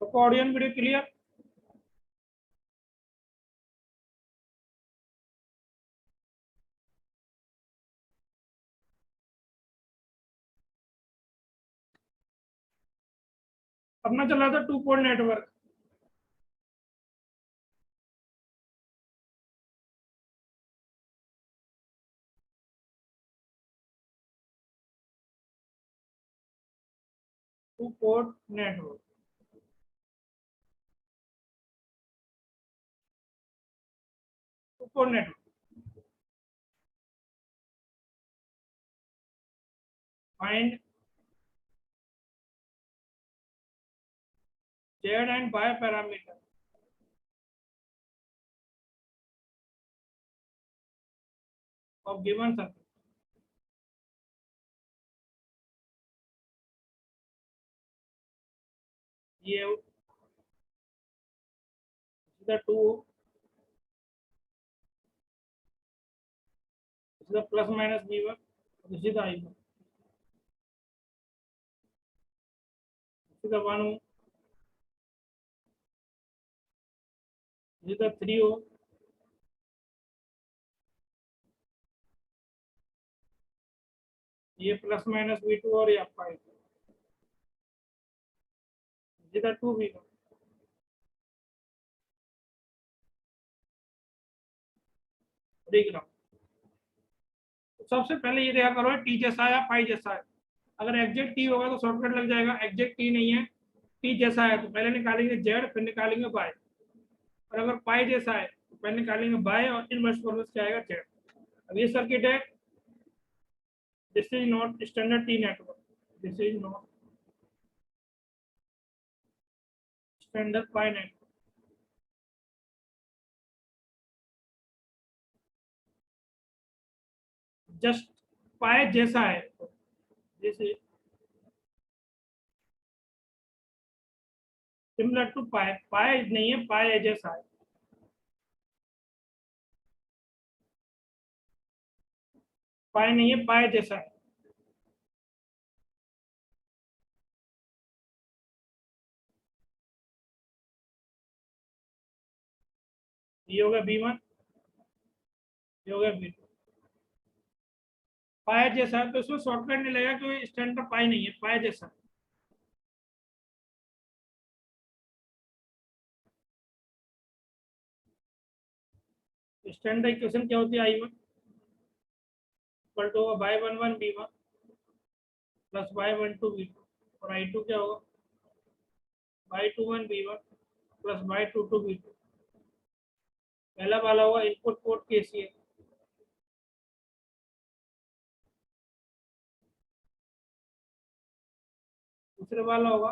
तो audio and video clear. अपना चल रहा था 2 port network. Two port network. Two port network. Find z and y parameter of given circuit. ये the 2 is the plus minus v1, this is the i1, this is the 1 ohm, this is the 3 ohm, ये plus minus v2 और ये आपका i2, this is the 2v1। देख रहा हूँ, सबसे पहले ये देखा करो टी जैसा है या पाई जैसा है। अगर एग्जैक्ट टी होगा तो शॉर्टकट लग जाएगा, एग्जैक्ट टी नहीं है, टी जैसा है तो पहले निकालेंगे जेड फिर निकालेंगे बाय, और अगर पाई जैसा है तो पहले निकालेंगे बाय और इनवर्स फॉर्मूला क्या आएगा जेड। अब ये सर्किट है, this is not standard T network, this is not standard pi network. Just पाए जैसा है, जैसे सिमिलर टू पाए, पाए नहीं है, पाए जैसा है, पाए नहीं है, पाए जैसा है। ये होगा b1, ये होगा b2। पाए जैसा है तो इसमें शॉर्टकट नहीं लगेगा क्योंकि स्टैंडर्ड पाए नहीं है, पाए जैसा है। स्टैंडर्ड इक्वेशन क्या होती है, i1 इक्वल टू होगा y 11 b1 plus y 12 b2, और i2 क्या होगा bye 21 b1 plus bye 22 b2। पहला वाला होगा इनपुट पोर्ट केसीएल, दूसरे वाला होगा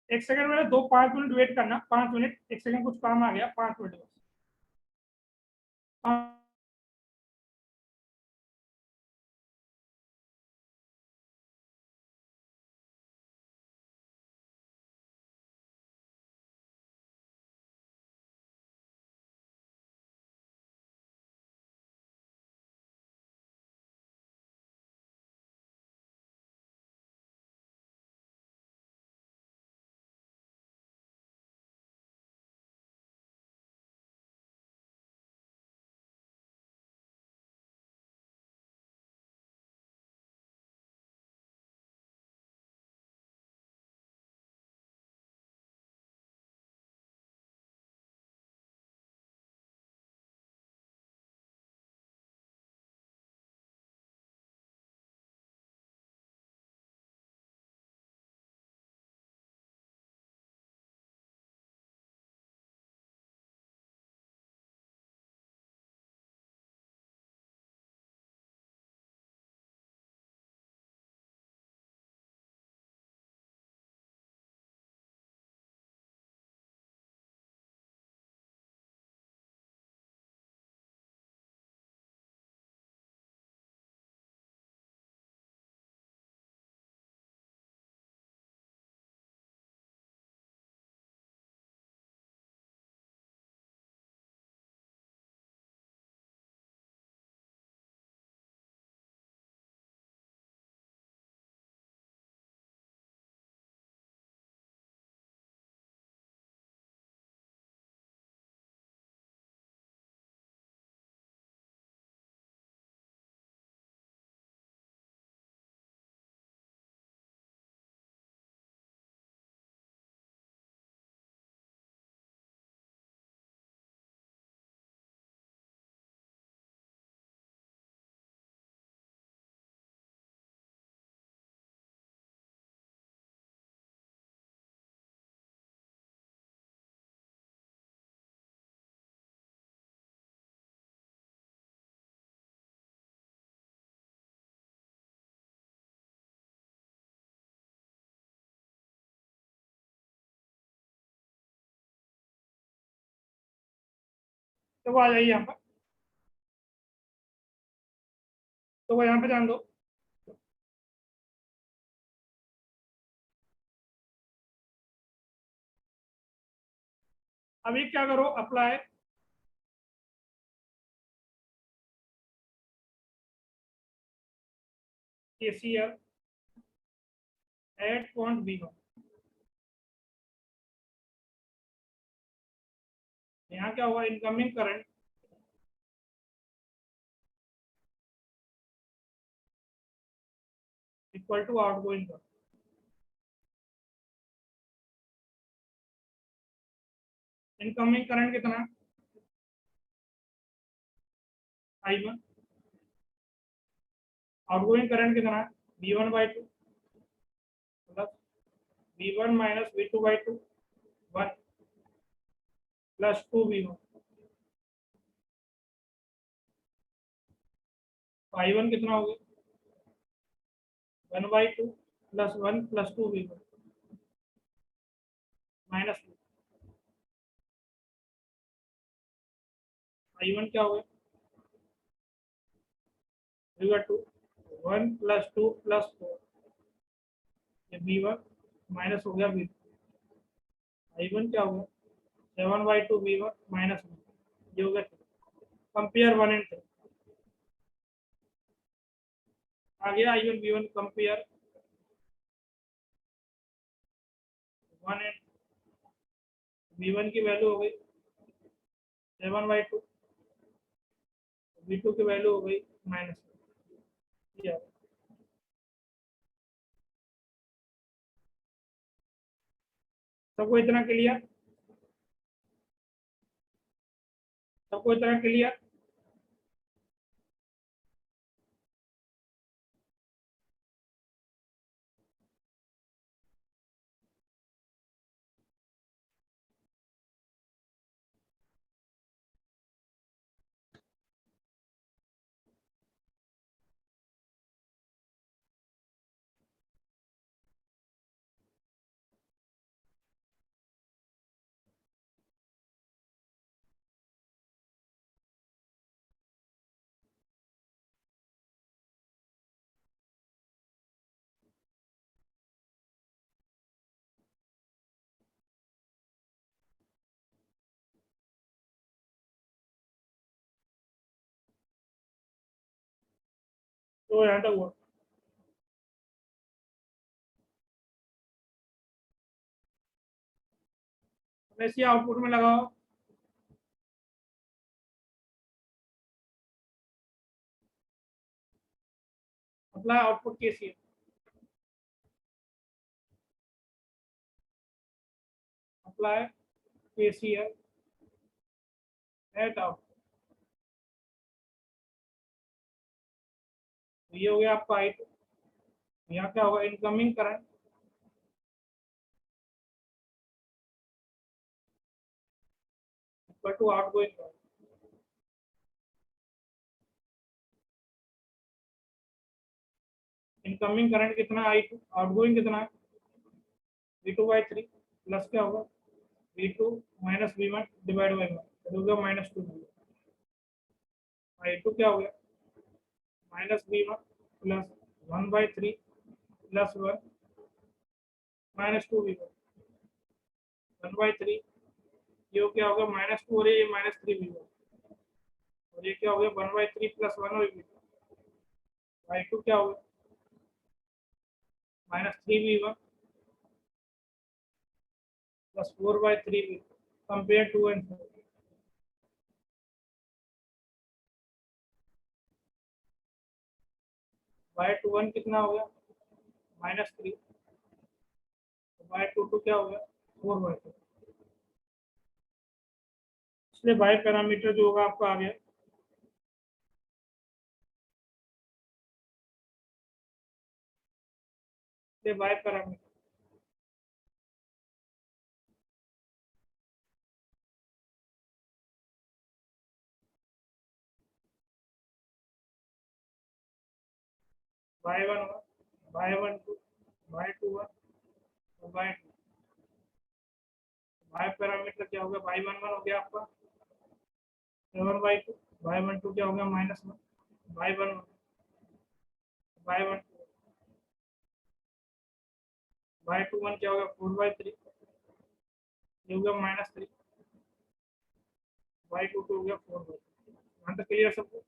एक सेकंड में 5 मिनट वेट करना, 5 मिनट, एक सेकंड कुछ काम आ गया, 5 मिनट बस। तो वो आ जाइए यहाँ पर, तो वो यहाँ पे जान दो। अभी क्या करो, apply KCL eight point B1। यहाँ क्या हुआ, incoming current equal to outgoing current. Incoming current कितना, I1। आउटगोइंग करंट कितना, V1/2 plus V1 minus V2/2, 1 plus 2V1। तो I1 कितना हो गया, 1/2 plus 1 plus 2V1 minus 2। I1 क्या हो गया, V2 1 प्लस 2 प्लस 4, ये V1 माइनस हो गया V2। I1 क्या हो गया, 7/2 V1 माइनस 1, ये हो गया। कंपेयर 1 एंड 3, आ गया I1 V1 compare 1 and V1 की वैल्यू हो गई 7/2, V2 की वैल्यू हो गई माइनस। सबको इतना क्लियर, सबको इतना क्लियर। तो यहाँ तक हुआ। वैसे आउटपुट में लगाओ, apply output KCL, apply KCL at out. तो ये हो गया आपका आई टू। यहाँ क्या होगा, incoming current equal to outgoing current. Incoming current कितना आई टू, आउटगोइंग कितना है V2/3 प्लस क्या होगा V2 minus V1 divide by 1, तो हो गया -2। आई टू क्या हो गया -V1 प्लस 1/3 प्लस 1 -2V1 1/3। ये क्या हो गया -2 और ये -3V1, और ये क्या हो गया 1/3 प्लस 1 और आई टू क्या हो गया -3V1 plus 4/3V, compare 2 and 4। y21 कितना हो गया -3, y22 क्या हो गया 4/2। इसलिए y पैरामीटर जो होगा आपका आ गया, इसलिए y parameter y11 y12 y21 और y2। y पैरामीटर क्या हो गया y11 हो गया आपका 7/2, y12 क्या हो गया -1, y11 y12 y21 क्या हो गया 4/3, ये हो गया -3, y22 हो गया 4/3। यहाँ तक क्लियर सबको।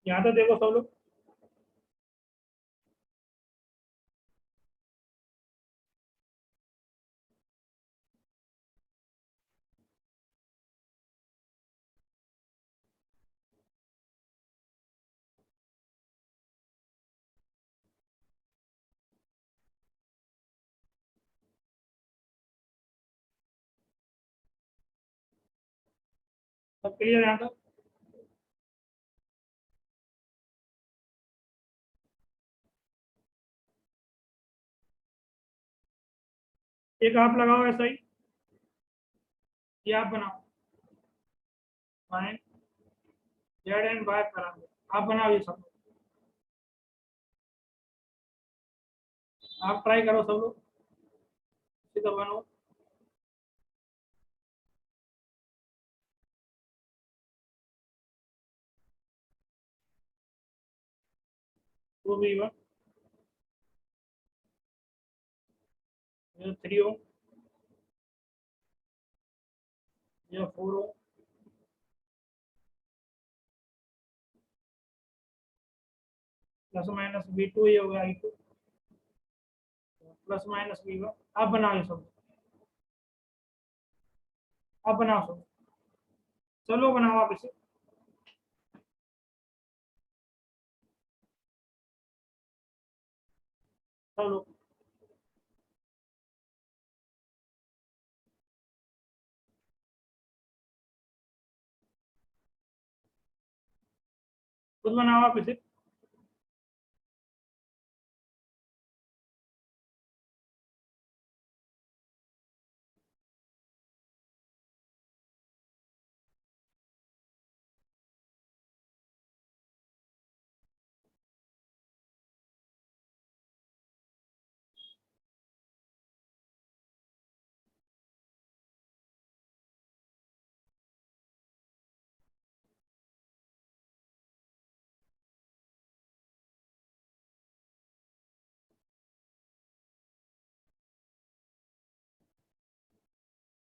यहाँ तो देखो सब लोग, सब क्लियर यहाँ तक। एक आप लगाओ ऐसा ही, ये आप बनाओ find z and y parameter, आप बनाओ ये सब, आप ट्राई करो सब लोग, इसी तो बनो। टू बी वन, ये 3 Ω, ये 4 Ω, प्लस माइनस V2, ये होगा I2 प्लस माइनस V1। आप बनाओ ये सब, आप बनाओ सब, चलो बनाओ आप इसे। चलो खुद बनाओ आप इसे।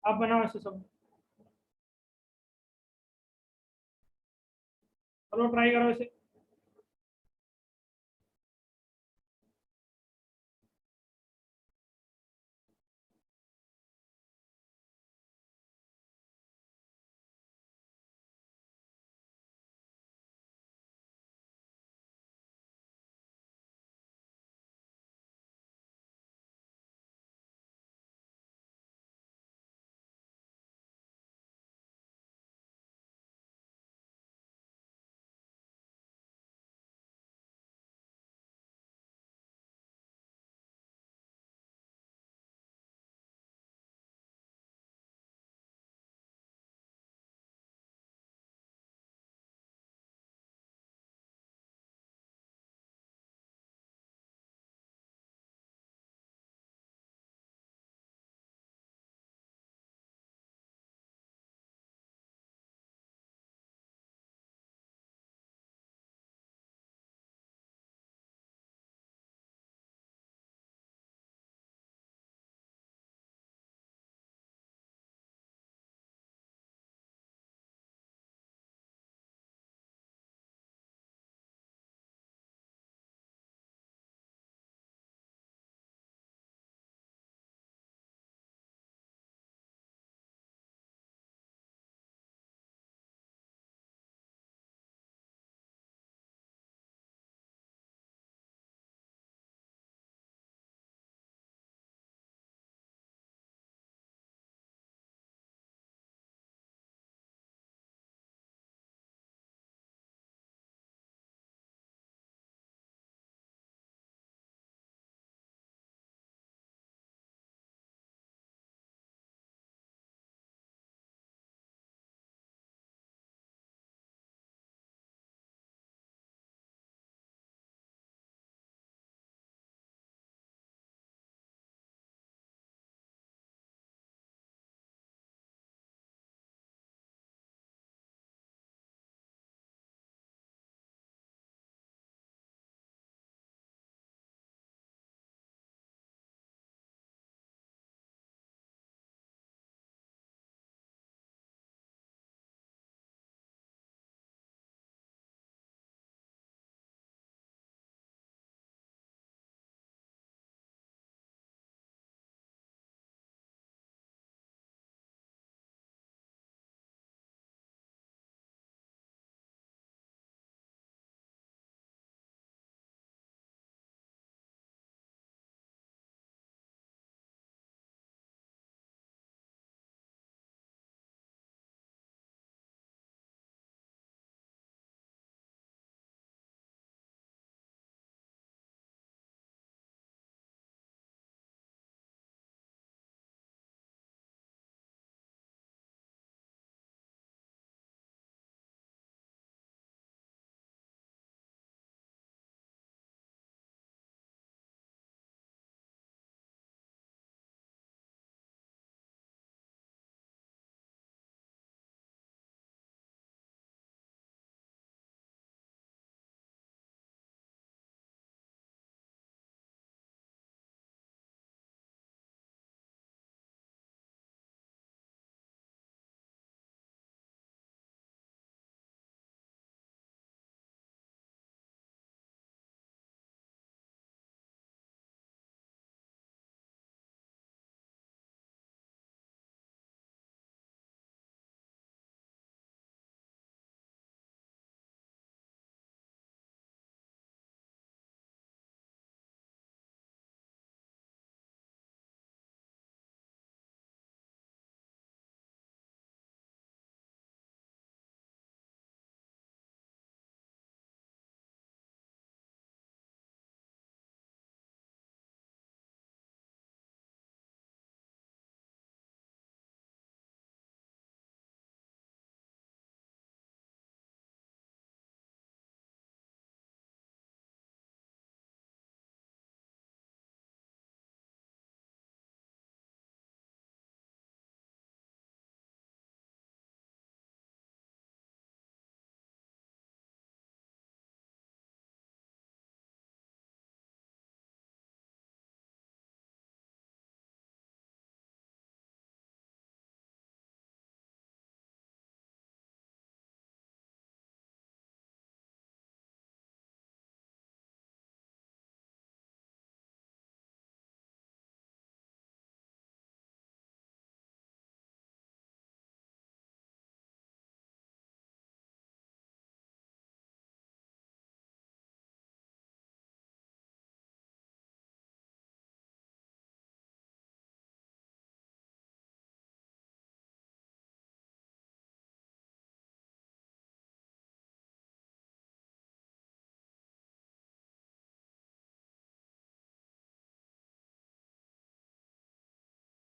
आप बनाओ ऐसे सब। चलो ट्राई करो इसे।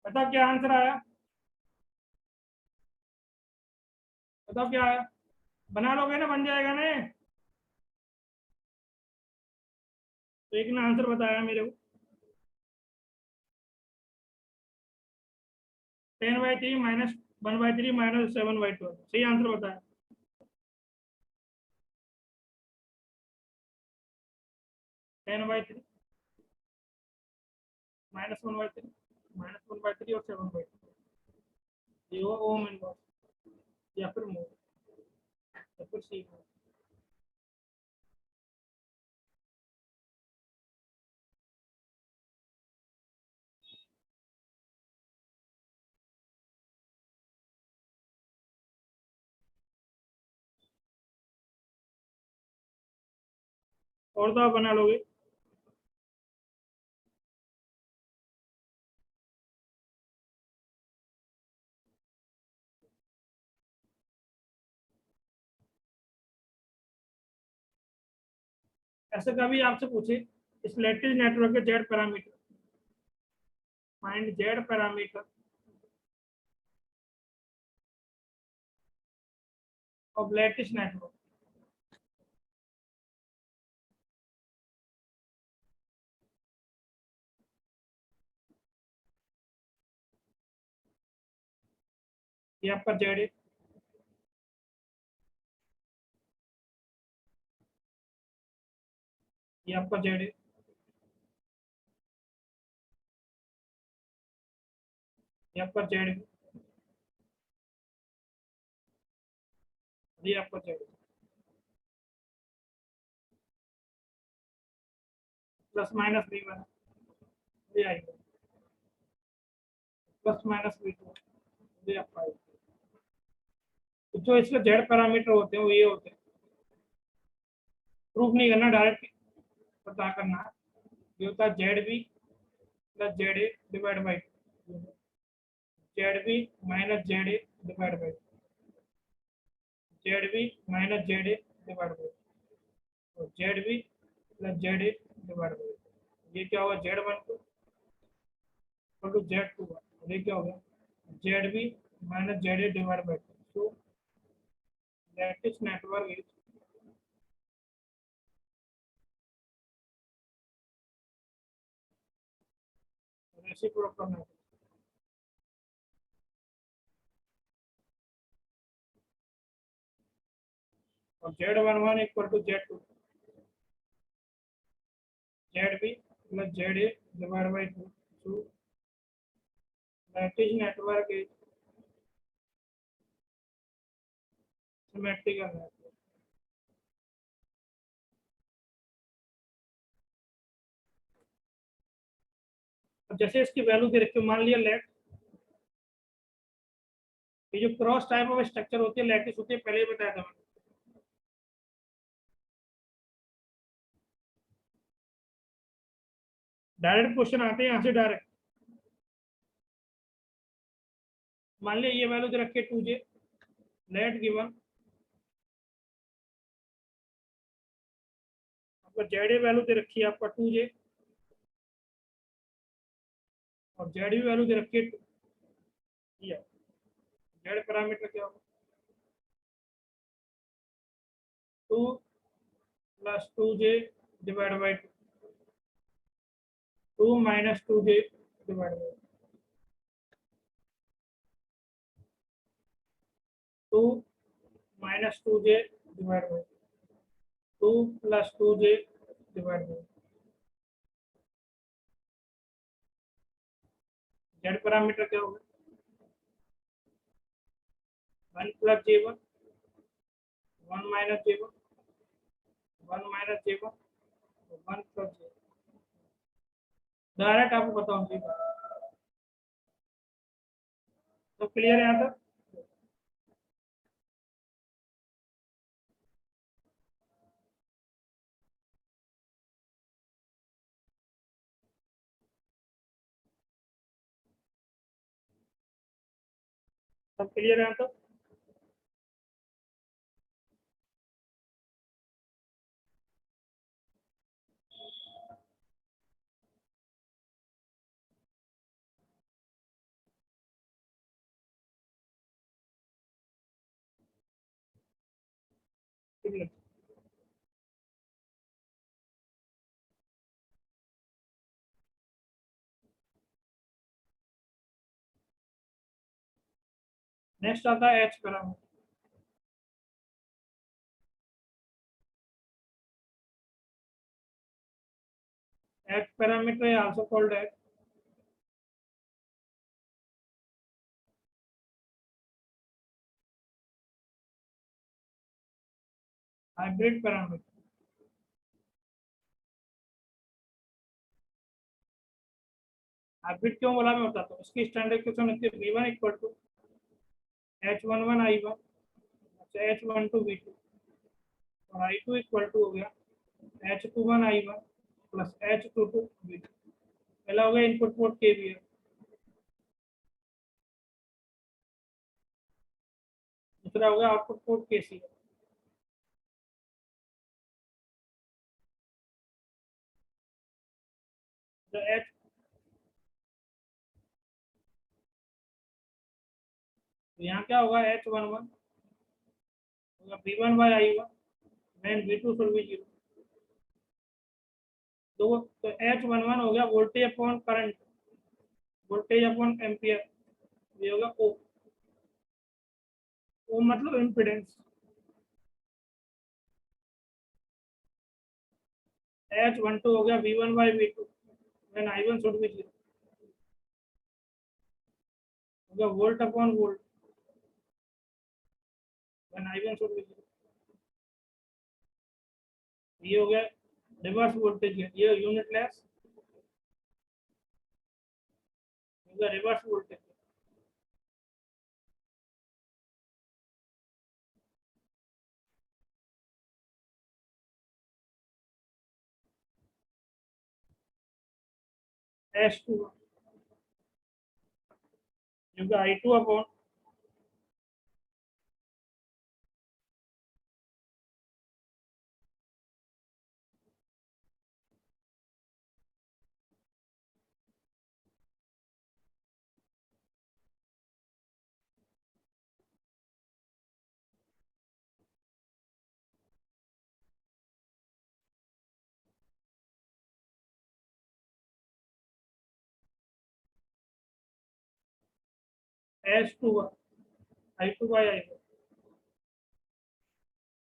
बताओ क्या आंसर आया, बताओ क्या आया, बना लोगे ना, बन जाएगा ना। तो एक ने आंसर बताया मेरे को, 10/3 माइनस 1/3 माइनस 7/12, सही आंसर बताया। 10/3 -1/3 -1/3 और 7/2, ये वो ओम इनवर्स, या फिर मोड, या फिर सी मोड। और तो आप बना लोगे। ऐसे कभी आपसे पूछे इस लैटिस नेटवर्क के Z parameter, find Z parameter of lattice network. ये आपका जेड है, ये आपका जेड है, ये आपका जेड है, ये आपका जेड है। प्लस माइनस V1, ये आएगा, प्लस माइनस V2, ये आपका आएगा। तो जो इसके जेड पैरामीटर होते हैं वो ये होते हैं, प्रूफ नहीं करना, डायरेक्ट पता करना है। ये होता है Z B plus Z A divide by Z B minus Z A divide by Z B minus Z A divide by और Z B plus Z A divide by, ये क्या होगा, Z12 टू Z2, ये क्या होगा, Z B minus Z A divide by. तो lattice network is reciprocal network. और Z11 equal to Z2, Z B plus Z A divide by 2, तो lattice network is symmetrical network. अब जैसे इसकी value दे रखी हो, मान लिया लेट, ये जो क्रॉस टाइप ऑफ स्ट्रक्चर होती है लैटिस होती है, पहले ही बताया था मैंने। डायरेक्ट क्वेश्चन आते हैं यहाँ से डायरेक्ट। मान लिया ये वैल्यू दे रखी है 2J, लेट गिवन आपका जेड ए वैल्यू दे रखी है आपका 2J, और जेड बी वैल्यू दे रखी है 2, जेड पैरामीटर क्या होगा, 2 plus 2J divide by 2 minus 2J divide by 2 minus 2J divide by 2 plus 2J divide by Z parameter क्या होगा, 1 plus J1, 1 minus J1, 1 minus J1, 1 plus J। Direct आपको बताऊं जी, तो clear है यहाँ तक। सब क्लियर है यहाँ तक। नेक्स्ट आता है H parameter. H parameter also called H hybrid parameter. Hybrid क्यों बोला मैं बताता हूँ। इसकी स्टैंडर्ड क्वेश्चन होती है v1 equal to h11 i1 h12 v2 और i2 इक्वल टू हो गया h21 i1 plus h22 v2। पहला हो गया इनपुट पोर्ट केवीएल, दूसरा हो गया आउटपुट पोर्ट केसीएल। तो h यहाँ क्या होगा h11 होगा v1 by i1 then v2 should be 0। तो h11 हो गया voltage upon current, voltage upon ampere, ये होगा ओ मतलब इम्पीडेंस। h12 हो गया v1 by v2 when i1 should be 0, हो गया volt upon volt when i1 should be 0। ये हो गया रिवर्स वोल्टेज है, ये यूनिट लेस हो गया रिवर्स वोल्टेज। h2 जो कि i2 upon h2 i2 by i1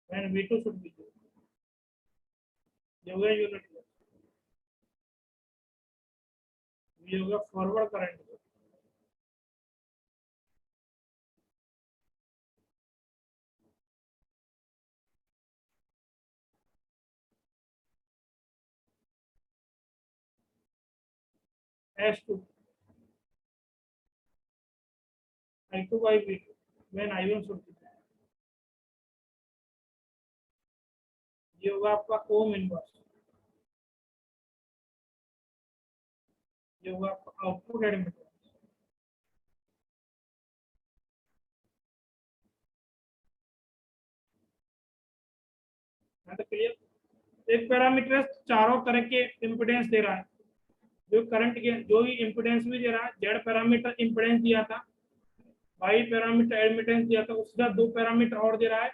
when v2 should be 0, ये हो गया यूनिट लेस। ये हो गया forward current h2 i2 by v2 when i1 should be 0, ये होगा आपका ओम इनवर्स, ये होगा आपका आउटपुट एडमिटेंस। तो क्लियर। एक पैरामीटर चारों तरह के इम्पिडेंस दे रहा है, जो करंट के जो भी इम्पिडेंस भी दे रहा है, जेड पैरामीटर इम्पिडेंस दिया था, वाई पैरामीटर एडमिटेंस दिया था, उसका दो पैरामीटर और दे रहा है,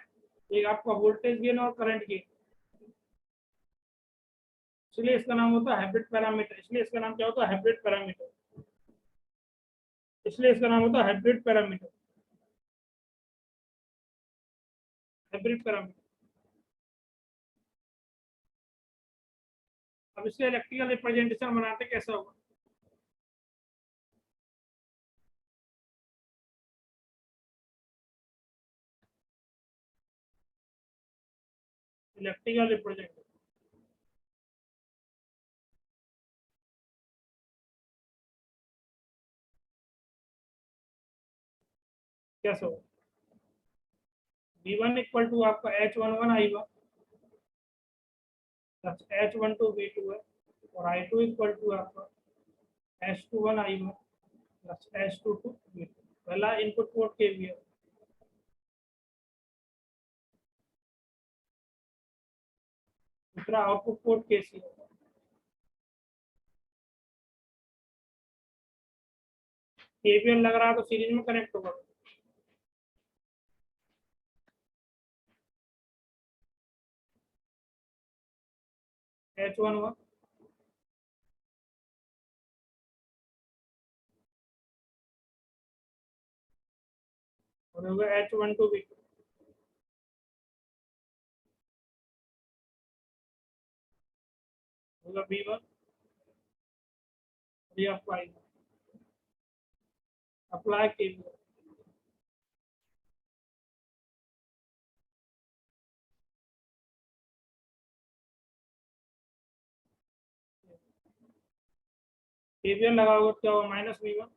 एक आपका वोल्टेज गेन और करंट गेन, इसलिए इसका नाम होता है हाइब्रिड पैरामीटर। इसलिए इसका नाम क्या होता है हाइब्रिड पैरामीटर, इसलिए इसका नाम होता है हाइब्रिड पैरामीटर, हाइब्रिड पैरामीटर। अब इसके इलेक्ट्रिकल रिप्रेजेंटेशन बनाते कैसा होगा। इलेक्ट्रिकल रिप्रेजेंटेशन कैसा होगा। v1 इक्वल टू आपका h11 i1 plus h12 v2 है, और i2 इक्वल टू आपका h21 i1 plus h22 v2। पहला इनपुट पोर्ट केवीएल, दूसरा आउटपुट पोर्ट केसीएल। केवीएल लग रहा है तो सीरीज में कनेक्ट होगा। H11 और होगा H12 B2 होगा B1 और ये आपको आएगा अप्लाई कीजिए। KVL लगाओगे क्या होगा -V1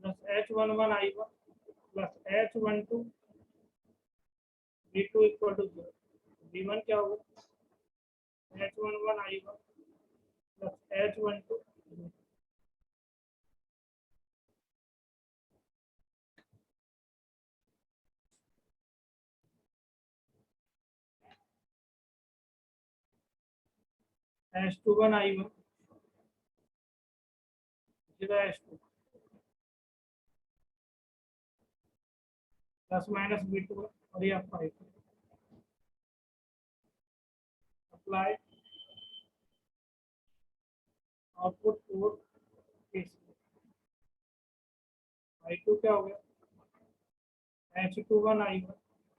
plus H11 I1 plus H12 B2 equal to 0। V1 क्या होगा H11 I1 plus H12 H21 I1 H2 plus minus B2 और ये आपका अप्लाई आउटपुट 4 I2 क्या हो गया H21 I1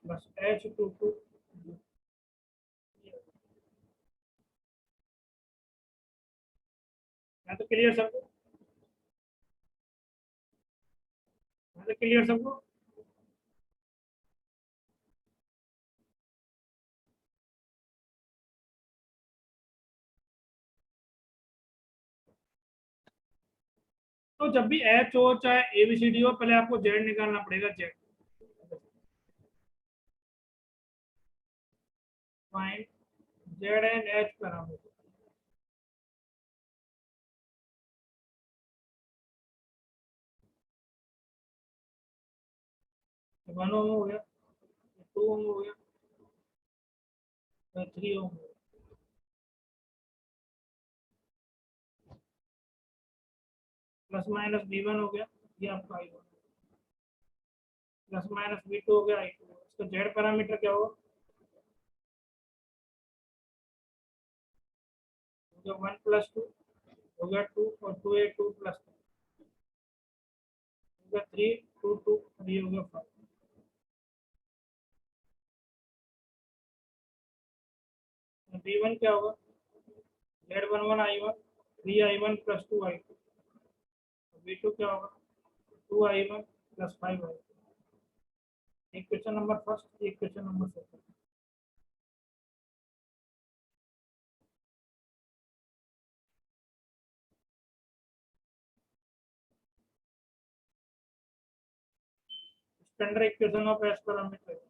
प्लस H22 मैं तो क्लियर सबको तो जब भी एच हो चाहे एबीसीडी हो पहले आपको जेड निकालना पड़ेगा Z find z and H parameter one ohm हो गया टू ओम हो गया थ्री ओम हो गया प्लस माइनस B1 हो गया ये आपका I1 प्लस माइनस B2 हो गया I2 इसका जेड पैरामीटर क्या होगा हो गया 1 प्लस 2 हो गया 2 और 2 2 प्लस हो गया 3 2 2 और ये हो गया 5 B1 क्या होगा Z11 I1 3I1 plus 2I2 B2 क्या होगा 2I1 प्लस 5I2 एक क्वेश्चन नंबर फर्स्ट एक question number second standard equation of s parameter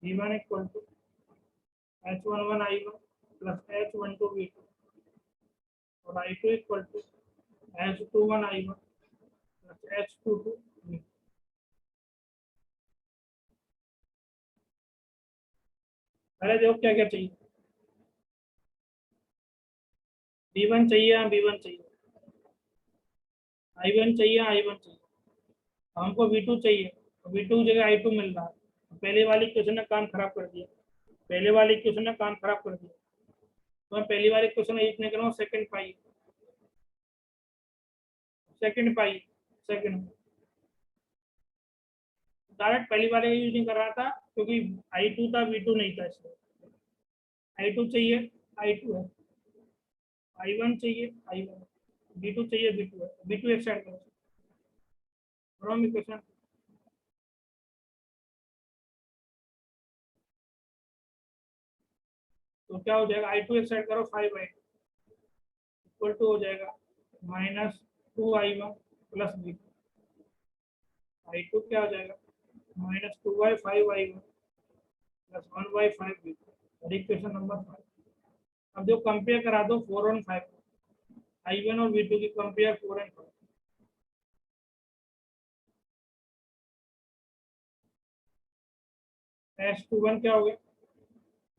V1 equal to H11 I1 plus H12 V2 और I2 equal to H21 I1 plus H22 V2 पहले देखो क्या क्या चाहिए V1 चाहिए या V1 चाहिए I1 चाहिए I1 चाहिए हमको V2 चाहिए V2 जगह I2 मिल रहा है पहले वाली क्वेश्चन ने काम खराब कर दिया पहले वाली क्वेश्चन ने काम खराब कर दिया तो मैं पहली वाली क्वेश्चन यूज नहीं कर रहा हूँ सेकंड पाई सेकंड डायरेक्ट पहली वाले यूज नहीं कर रहा था क्योंकि I2 था V2 नहीं था इसलिए I2 चाहिए I2 है I1 चाहिए I1 B2 चाहिए B2 है B2 एक साइड करो क्वेश्चन तो क्या हो जाएगा I2 एक साइड करो 5I2 इक्वल टू हो जाएगा -2I1 प्लस B2 I2 क्या हो जाएगा -2/5I1 प्लस 1/5 B2 और इक्वेशन नंबर 5 अब जो कंपेयर करा दो 4 और 5 I1 और V2 की कंपेयर 4 और 5 S21 क्या हो गया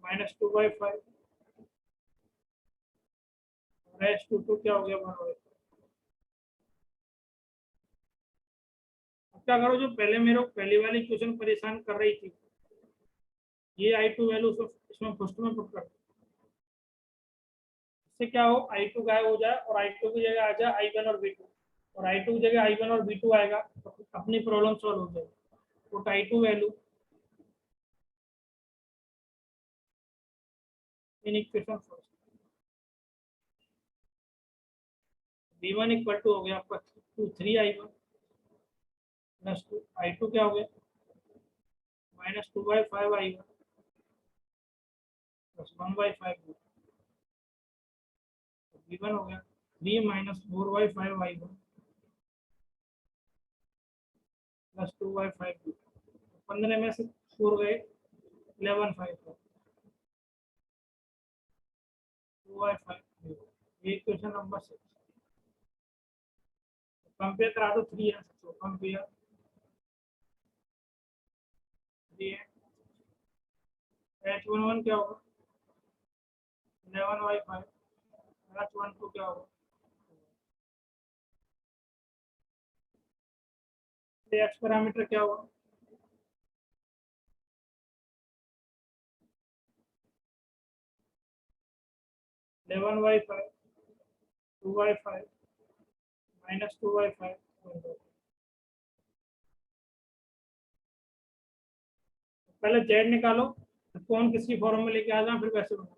-2/5 रेस टू टू क्या हो गया 1/5। अब क्या करो, जो पहले मेरे को पहली वाली क्वेश्चन परेशान कर रही थी, ये I2 वैल्यू इसमें फर्स्ट में पुट कर दो। इससे क्या हो, I2 गायब हो जाए और I2 की जगह आ जाए I1 और V2, और I2 की जगह I1 और V2 आएगा तो अपनी प्रॉब्लम सॉल्व हो जाएगी। Put I2 value in equation first. V1 equal to हो गया आपका 3I1 प्लस 2, I2 क्या हो गया -2/5I1 प्लस 1/5 V1 हो गया 3 - 4/5I1 प्लस 2/5 15 में से 4 गए 11/5 2/5। ये क्वेश्चन नंबर 6। कंपेयर करा दो 3 है, तो कंपेयर 3 है। H11 क्या होगा 11/5, H12 क्या होगा, एक्स पैरामीटर क्या होगा 11/5 2/5 -2/5। पहले जेड निकालो, कौन किसकी फॉर्म में लेके आ जाए, फिर वैसे बना।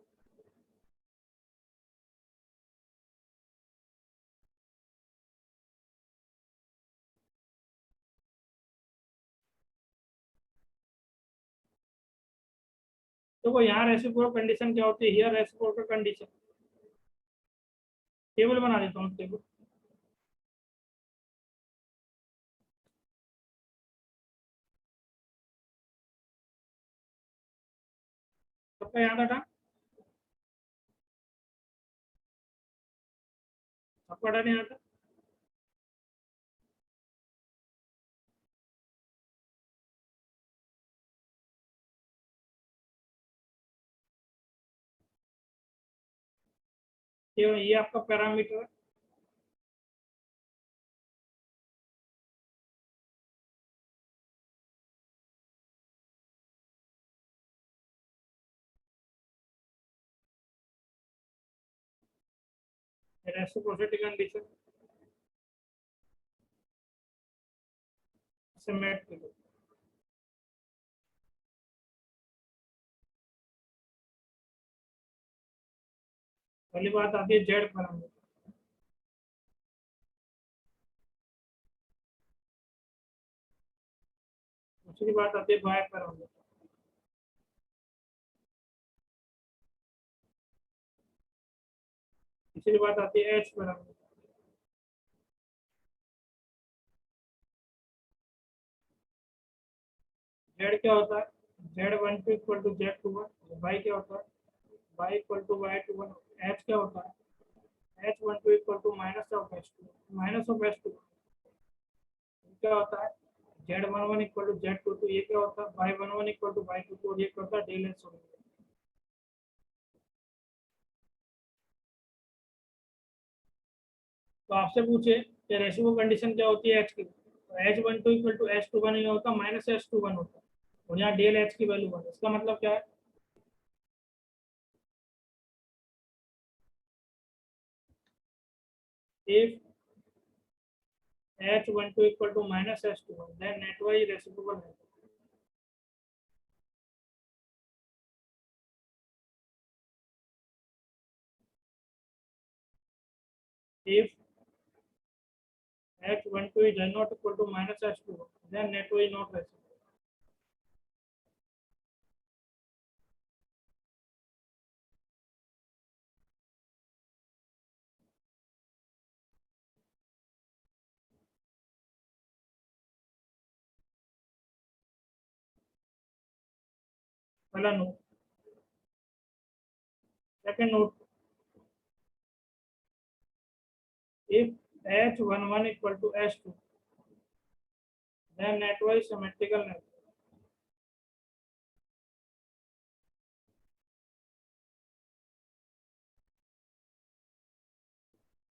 तो वो यहाँ रेसिप्रोकल कंडीशन क्या होती है, हियर रेसिप्रोकल कंडीशन। टेबल बना देता हूँ टेबल। सबका याद आता, सबका डर नहीं आता। ये आपका पैरामीटर है। रेसिप्रोसिटी कंडीशन से मैच करो। पहली बात आती है जेड पैरामीटर, दूसरी बात आती है वाई पैरामीटर, तीसरी बात आती है एच पैरामीटर। जेड क्या होता है, Z12 equal to Z21। Y क्या होता है, Y equal to Y21। H क्या होता है, H12 equal to minus of H2। क्या होता है, Z11 इक्वल टू Z22। ये क्या होता है, Y11 इक्वल टू Y22, और ये क्या होता है डेल एच। तो आपसे पूछे कि रेशियो कंडीशन क्या होती है एच की, तो H12 इक्वल टू H21 नहीं होता, -H21 होता है, और यहाँ डेल एच की वैल्यू 1। इसका मतलब क्या है, if H12 equal to minus H21 then net y reciprocal है। if H12 is not equal to minus H21 then net y not reciprocal। पहला note. Second note, if H11 equal to H2 then net y symmetrical net।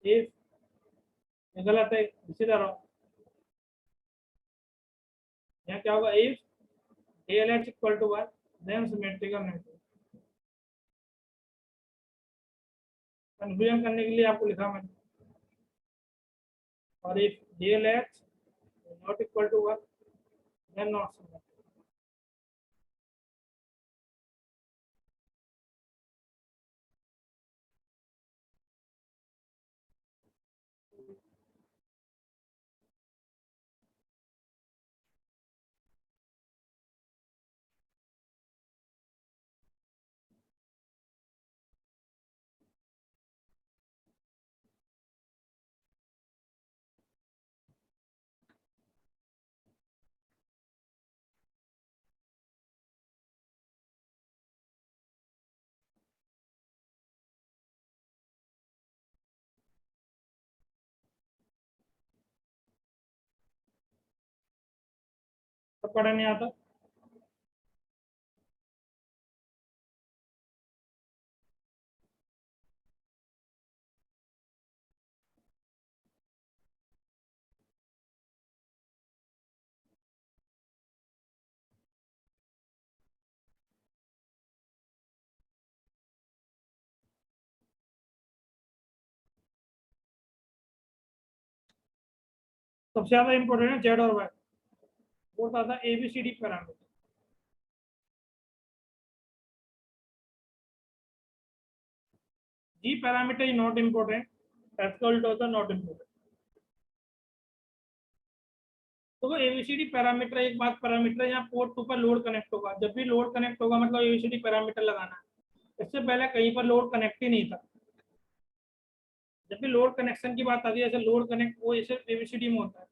If, ये गलत है, इसी तरह यहाँ क्या होगा, if ALH equal to 1 then symmetrical network. Confusion करने के लिए आपको लिखा मैंने, और if DLH not equal to 1 then not symmetrical. तो पढ़ा नहीं आता। सबसे ज्यादा इंपॉर्टेंट है जेड और वाई, वो था ABCD parameter. G parameter is not important, SQL होता नॉट इम्पोर्टेंट। तो ABCD पैरामीटर एक बात, पैरामीटर यहाँ पोर्ट 2 पर लोड कनेक्ट होगा, जब भी लोड कनेक्ट होगा मतलब ABCD पैरामीटर लगाना है। इससे पहले कहीं पर लोड कनेक्ट ही नहीं था। जब भी लोड कनेक्शन की बात आती है, जैसे लोड कनेक्ट, वो सिर्फ ABCD में होता है।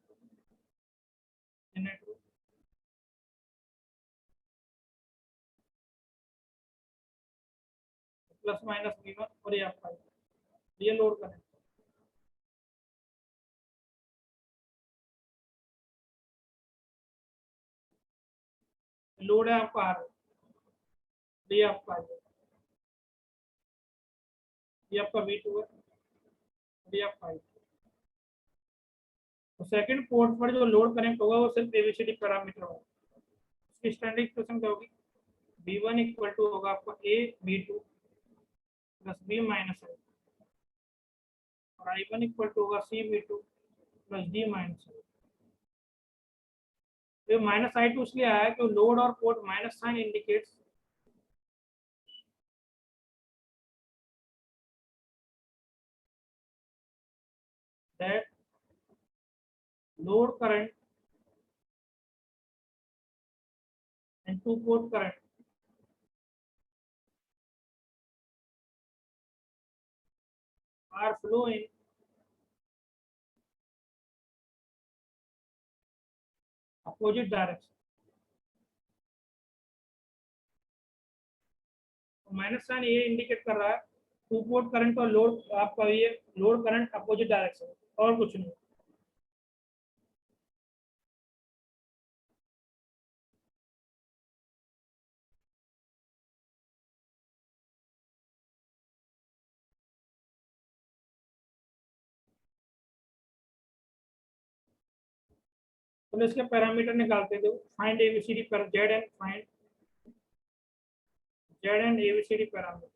प्लस माइनस V1 और ये आपका ये लोड कनेक्ट, लोड है आपका R, ये आपका ये आपका V2 है, ये आपका। तो सेकंड पोर्ट पर जो लोड कनेक्ट होगा वो सिर्फ ABCD पैरामीटर होगा। उसकी स्टैंडर्ड इक्वेशन क्या होगी, V1 इक्वल टू होगा आपका A V2 plus B minus I, और I1 इक्वल टू होगा CV2 plus D minus I। तो माइनस I2 इसलिए आया है कि लोड और port minus sign indicates that load current and two port current are flow in opposite direction. Minus sign ये indicate कर रहा है टू पोर्ट करंट और लोड, आपका ये लोड करंट अपोजिट डायरेक्शन, और कुछ नहीं। तो इसके पैरामीटर निकालते थे, फाइंड ABCD पर Z and find z and ABCD parameter.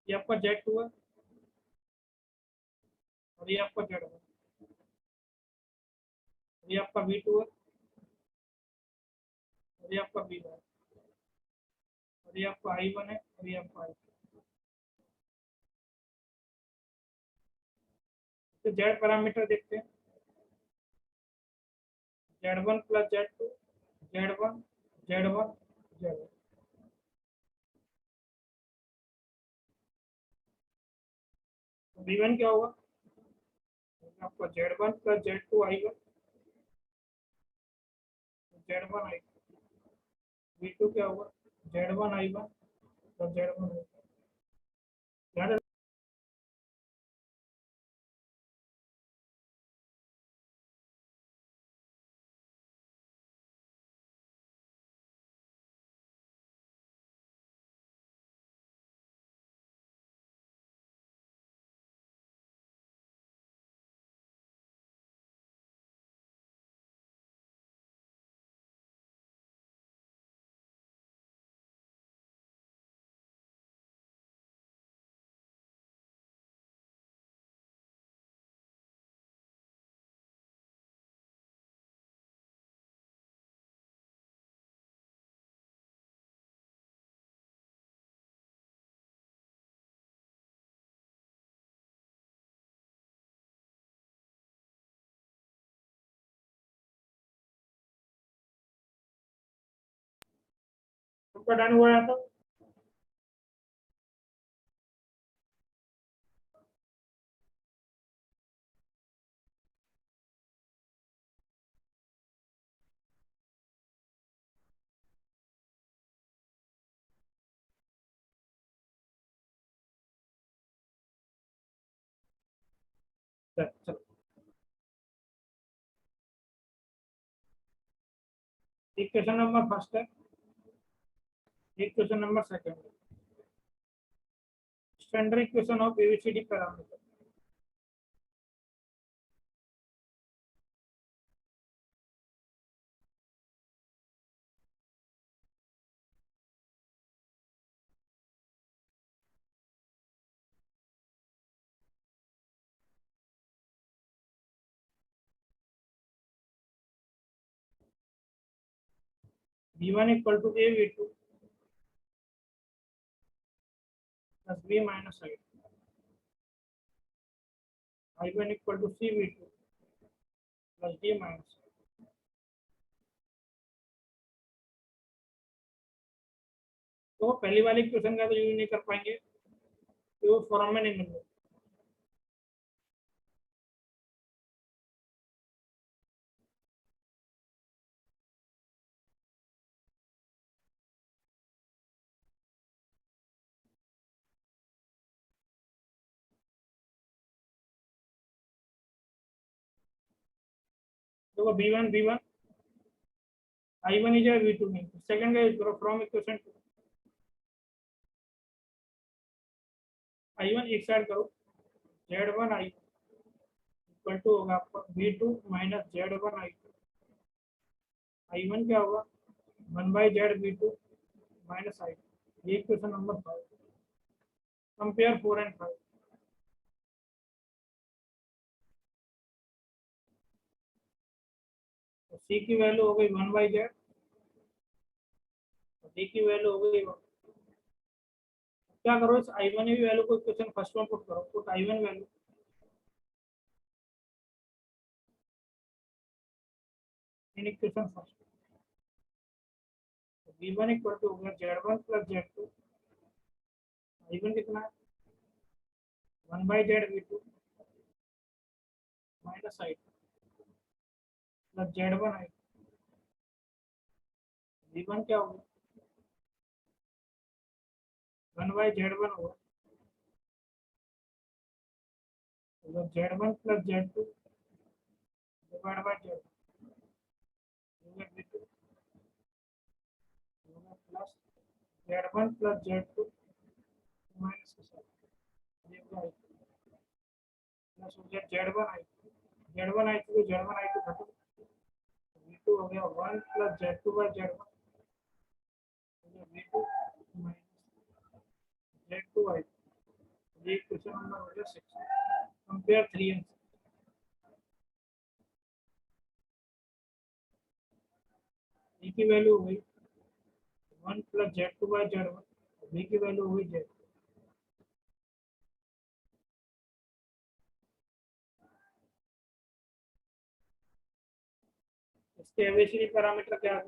ये आपका Z2 है और ये आपका Z1, ये आपका V2 है और ये आपका V1 है, और ये आपका I1 है और ये आपका I2। तो Z पैरामीटर देखते हैं, Z1 plus Z2 Z1 Z1 Z1। तो V1 क्या होगा, आपका Z1 plus Z2 I1 Z1 I2। V2 क्या होगा, Z1 I1 और Z1 I2। आपका डन हुआ है तो चलो एक क्वेश्चन नंबर फर्स्ट है, एक क्वेश्चन नंबर सेकंड है। Standard equation of ABCD parameter. v1 equal to a v2 plus b minus I, i1 equal to c v2 plus d minus. तो पहली वाली इक्वेशन का तो यूज नहीं कर पाएंगे, तो वो फॉर्म में नहीं मिल रहा। तो v1 i1 इज v2 नहीं, सेकंड का यूज करो फ्रॉम इक्वेशन टू। i1 एक साइड करो, z1 i इक्वल टू होगा आपका v2 minus z1 i2। i1 क्या होगा 1/z v2 माइनस i। ये इक्वेशन नंबर 5। Compare 4 and 5। तो c की वैल्यू हो गई 1/z, d की वैल्यू हो गई 1। क्या करो इस i1 की वैल्यू को इक्वेशन फर्स्ट में पुट करो, put i1 value in equation first. v1 equal to हो गया z1 प्लस z2, i1 कितना है 1/z v2 minus i plus z1 i। v1 क्या होगा 1/z1 होगा z1 plus z2 divide by z v2 plus z1 plus z2 minus के साथ ये होगा i प्लस हो गया z1 i तो z1 i खत्म। v2 हो गया 1 plus z2 by z1 v2 minus z2 i। ये क्वेश्चन नंबर हो गया 6। कंपेयर 3 एंड e की वैल्यू हो गई 1 plus z2 by z1, b की वैल्यू हो गई z। इसके एबीसीडी पैरामीटर क्या है?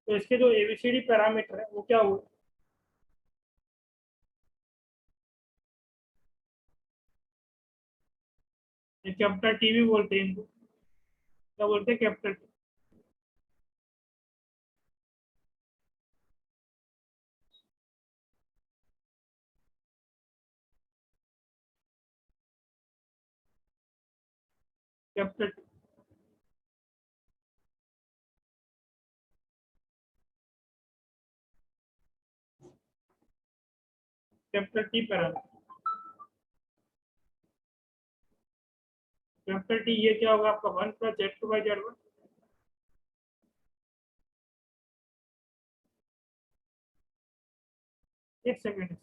तो इसके जो एबीसीडी पैरामीटर है वो क्या हुआ? ये कैपिटल टी भी बोलते हैं इनको, क्या बोलते हैं capital T. Capital T capital T parameter. Capital T ये क्या होगा आपका 1 प्लस Z2/Z1। एक सेकेंड।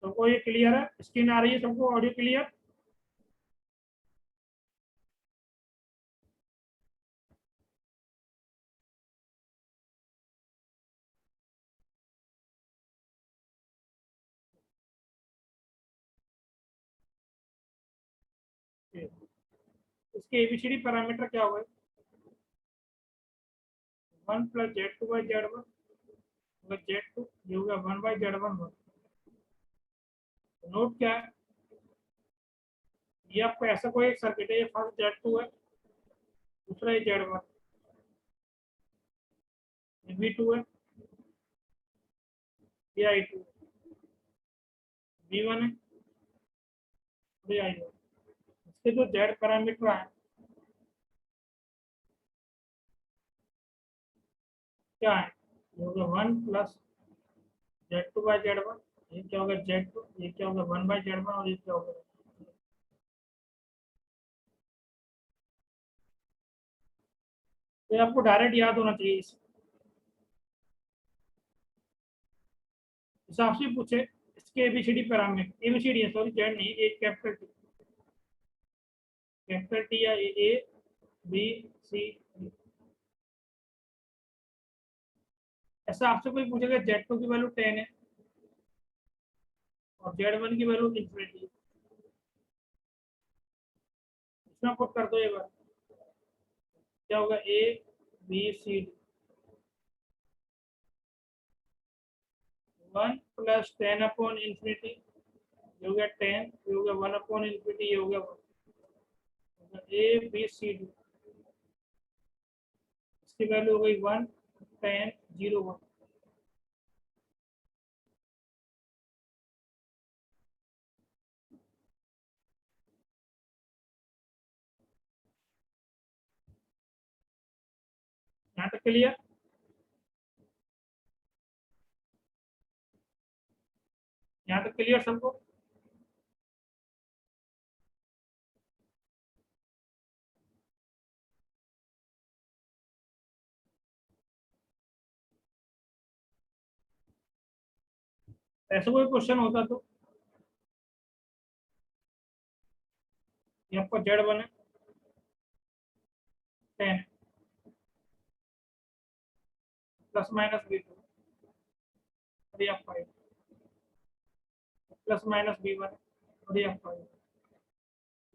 सबको ये क्लियर है? स्क्रीन आ रही है सबको? Audio clear? इसके एबीसीडी पैरामीटर क्या होगा? 1 प्लस Z2/Z1 Z2, ये हो गया 1/Z1। नोट क्या है? ये आपको ऐसा कोई एक सर्किट है, ये फर्स्ट Z2 है, दूसरा ये Z1, ये V2 है, ये I2, V1 है, और ये I1। इसके जो Z पैरामीटर है क्या है? ये हो गया 1 प्लस Z2/Z1, ये क्या होगा Z2, ये क्या होगा 1/Z1, और ये क्या होगा? तो ये आपको डायरेक्ट याद होना चाहिए इस हिसाब से पूछे। इसके एबीसीडी पैरामीटर, एबीसीडी है सॉरी, जेड नहीं, एक कैपिटल टी, कैपिटल टी या ए बी सी डी। ऐसा आपसे कोई पूछेगा Z2 की वैल्यू 10 है और Z1 की वैल्यू इन्फिनिटी है, इसमें पुट कर दो ये बात, क्या होगा? A b c d, 1 plus 10 upon infinity, ये हो गया 10, ये हो गया 1 अपॉन इन्फिनिटी, ये हो गया 1, ए बी सी डी। इसकी वैल्यू हो गई 1 10 0 1। यहाँ तक क्लियर? यहाँ तक क्लियर सबको? ऐसा कोई क्वेश्चन होता तो? ये आपका Z1 है 10 प्लस माइनस V2, और ये आपका 5 प्लस माइनस V1, और ये आपका 5।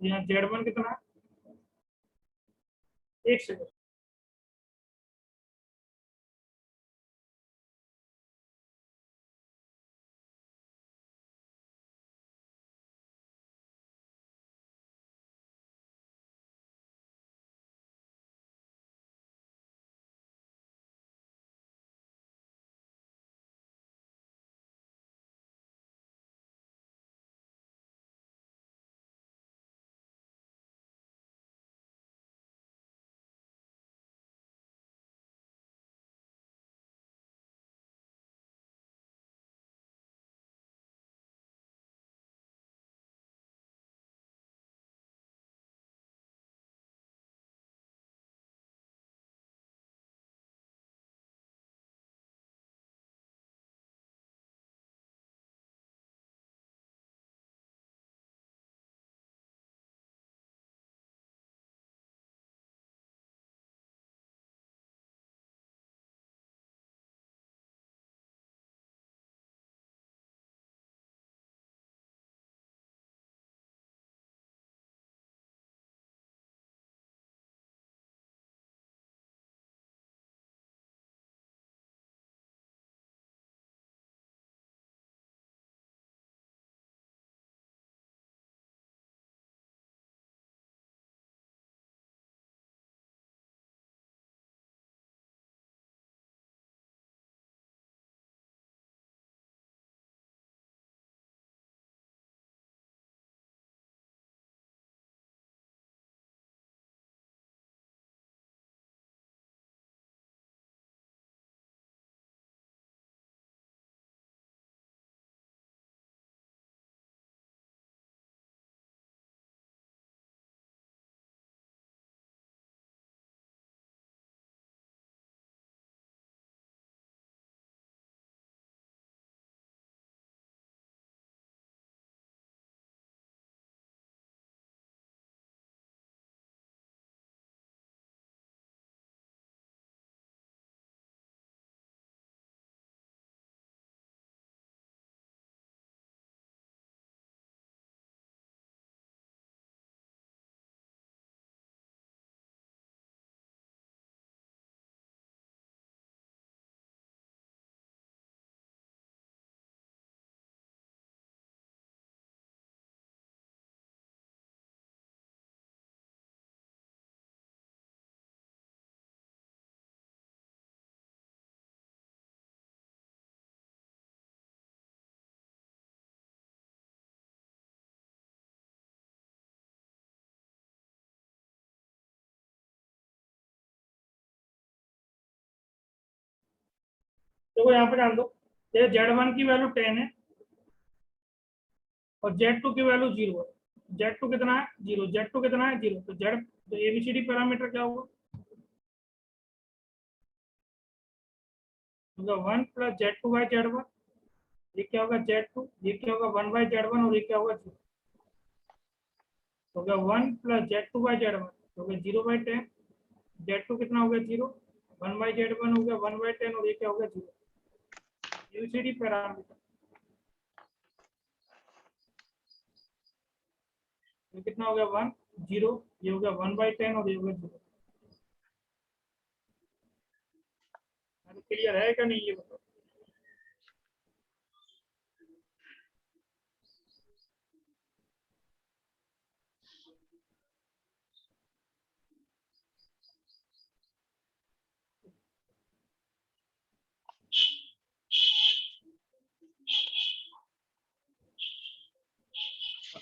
यहाँ Z1 कितना है? एक सेकंड। देखो यहाँ पे डाल दो, ये Z1 की वैल्यू 10 है और Z2 की वैल्यू 0 है। Z2 कितना है 0, Z2 कितना है 0, तो Z तो ABCD पैरामीटर क्या होगा, होगा 1 प्लस Z2 बाई Z1। ये क्या होगा Z2, ये क्या होगा 1 बाई Z1 और ये क्या होगा 0, हो गया 1 प्लस Z2 बाई Z1, हो गया 0 बाई 10। Z2 कितना हो गया 0, 1 बाई Z1 हो गया 1 बाई 10 और ये क्या हो गया 0। ABCD पैरामीटर ये कितना हो गया 1 0, ये हो गया 1 बाई 10 और ये हो गया 0। क्लियर है क्या नहीं ये बताओ।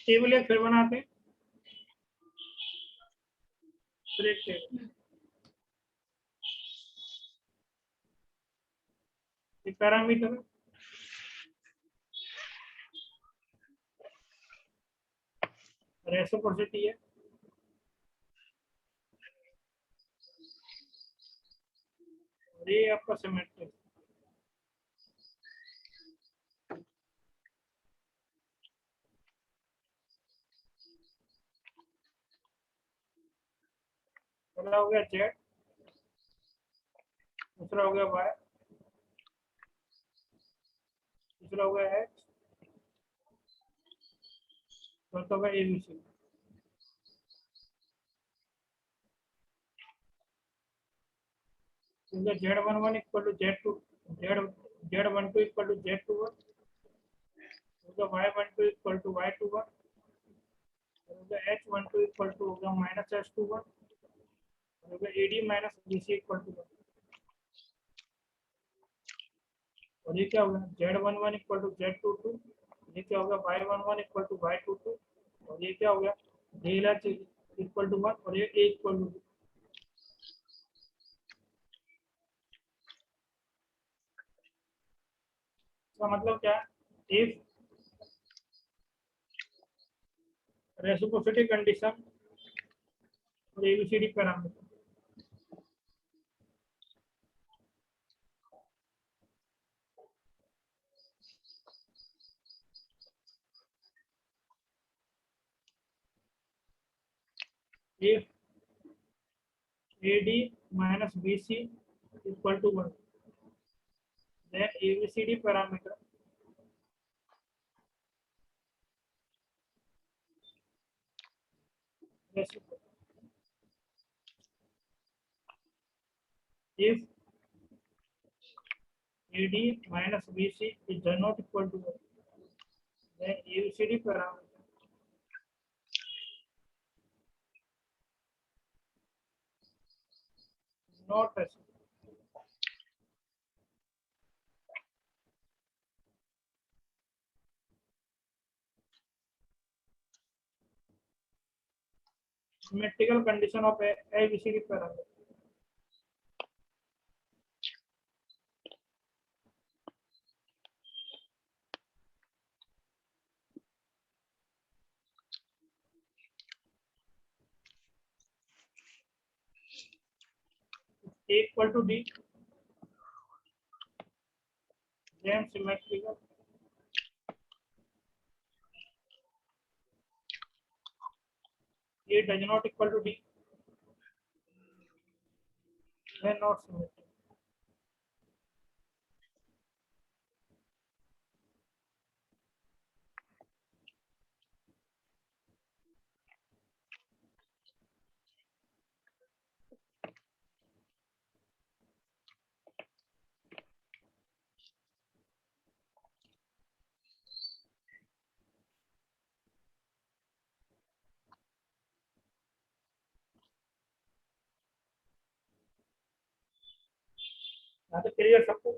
टेबल एक फिर बनाते हैं, फिर एक टेबल, एक पैरामीटर रेसिप्रोसिटी है, और ये आपका सिमेट्रिक। पहला हो गया जेड, दूसरा हो गया वाई, तीसरा हो गया एच, चौथा होगा ABC. Z11 equal to Z2, Z12 equal to Z21, Y12 equal to Y21, H12 equal to होगा minus H21, AD minus BC equal to 1। और ये क्या होगा Z11 इक्वल टू Z22, ये क्या होगा Y11 इक्वल टू Y22, और ये क्या हो गया डेल एच इक्वल टू 1 और ये A इक्वल टू 2। इसका मतलब क्या है, इफ रेसिप्रोसिटी कंडीशन और ABCD parameter, if AD minus BC equal to 1, then ABCD parameter reciprocal. If AD minus BC is not equal to 1, then ABCD parameter is not reciprocal. Symmetrical condition of ABCD parameter. A equal to D, then symmetrical. A does not equal to D, then not symmetrical. यहाँ तो clear सबको।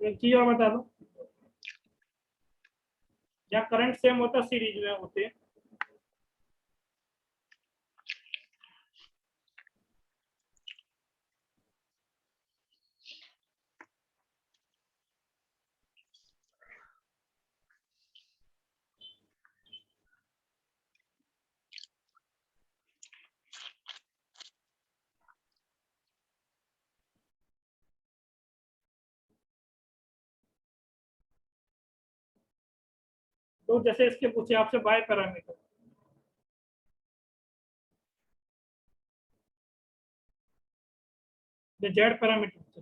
एक चीज और बता दो, जहाँ current same होता है सीरीज में होते हैं, तो जैसे इसके पूछे आपसे बाय पैरामीटर, जेड पैरामीटर,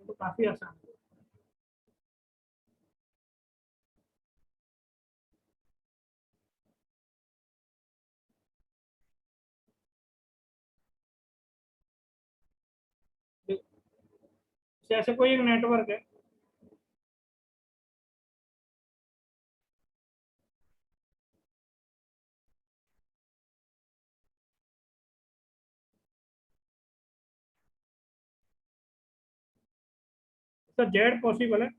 तो काफी आसान है। जैसे कोई एक नेटवर्क है, तो जेड पॉसिबल है,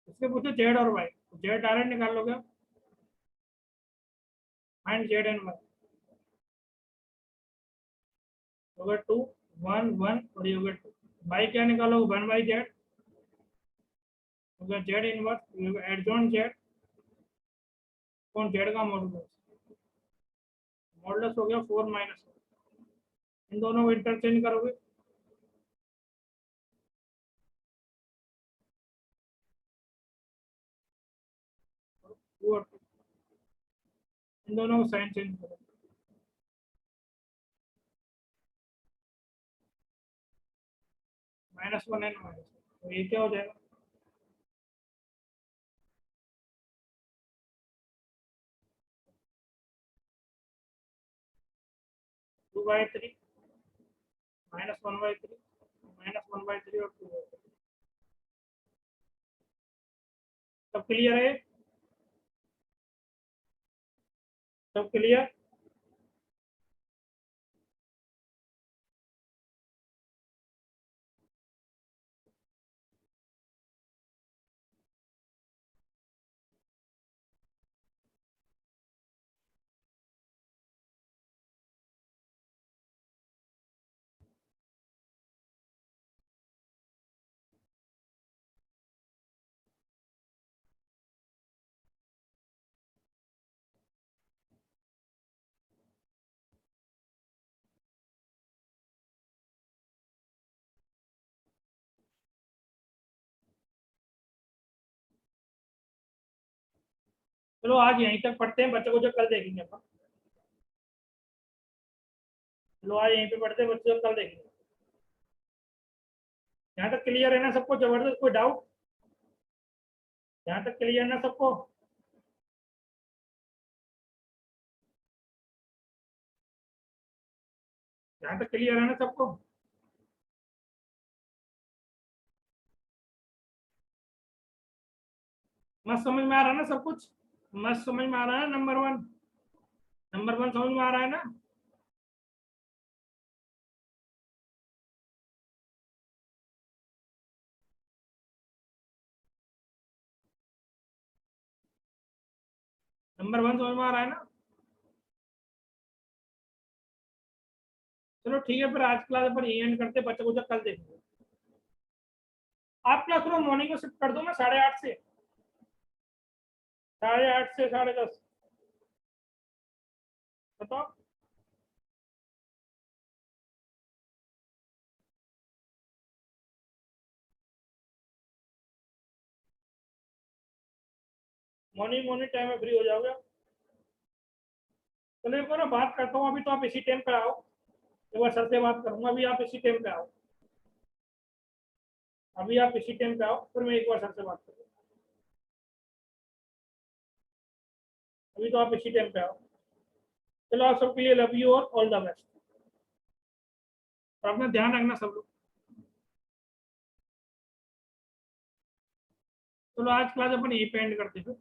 इसके पूछे जेड और वाई, जेड डायरेक्ट निकाल लोगे फाइंड जेड एंड वाई, होगा 2 1 1 और ये होगा 2, वाई क्या निकालोगे 1 बाई जेड, होगा जेड इनवर्स एडजॉइंट जेड, कौन जेड का मॉडुलस, मॉडुलस हो गया 4 माइनस, इन दोनों को इंटरचेंज करोगे, 2 और 2, इन दोनों को साइन चेंज करो, -1 एंड माइनस, तो ये क्या हो जाएगा 2/3 -1/3 -1/3 और 2/3, सब क्लियर है, सब क्लियर। चलो आज यहीं तक पढ़ते हैं, बच्चों को जो कल देखेंगे अपन, चलो आज यहीं पे पढ़ते हैं, बच्चों को कल देखेंगे। यहाँ तक क्लियर है ना सबको, जबरदस्त, कोई डाउट, यहाँ तक क्लियर है ना सबको, यहाँ तक क्लियर है ना सबको, मस्त समझ में आ रहा है ना सब कुछ, मस्त समझ में आ रहा है, नंबर 1, नंबर 1 समझ में आ रहा है ना, नंबर 1 समझ में आ रहा है ना। चलो ठीक है, फिर आज क्लास पर यही एंड करते हैं, बच्चों को जो कल देखेंगे। आप क्लास को मॉर्निंग में शिफ्ट कर दो, मैं 8:30 से 10:30 बताओ। मॉर्निंग मॉर्निंग टाइम में फ्री हो जाओगे। चलो एक बार ना बात करता हूँ, अभी तो आप इसी टाइम पे आओ, एक बार सर से बात करूंगा, अभी आप इसी टाइम पे आओ, अभी आप इसी टाइम पे आओ, फिर मैं एक बार सर से बात करूँ, अभी तो आप इसी टाइम पे आओ। चलो आप सबके लिए लव यू और ऑल द बेस्ट, अपना ध्यान रखना सब लोग। चलो आज क्लास अपन यही पे एंड करते हैं।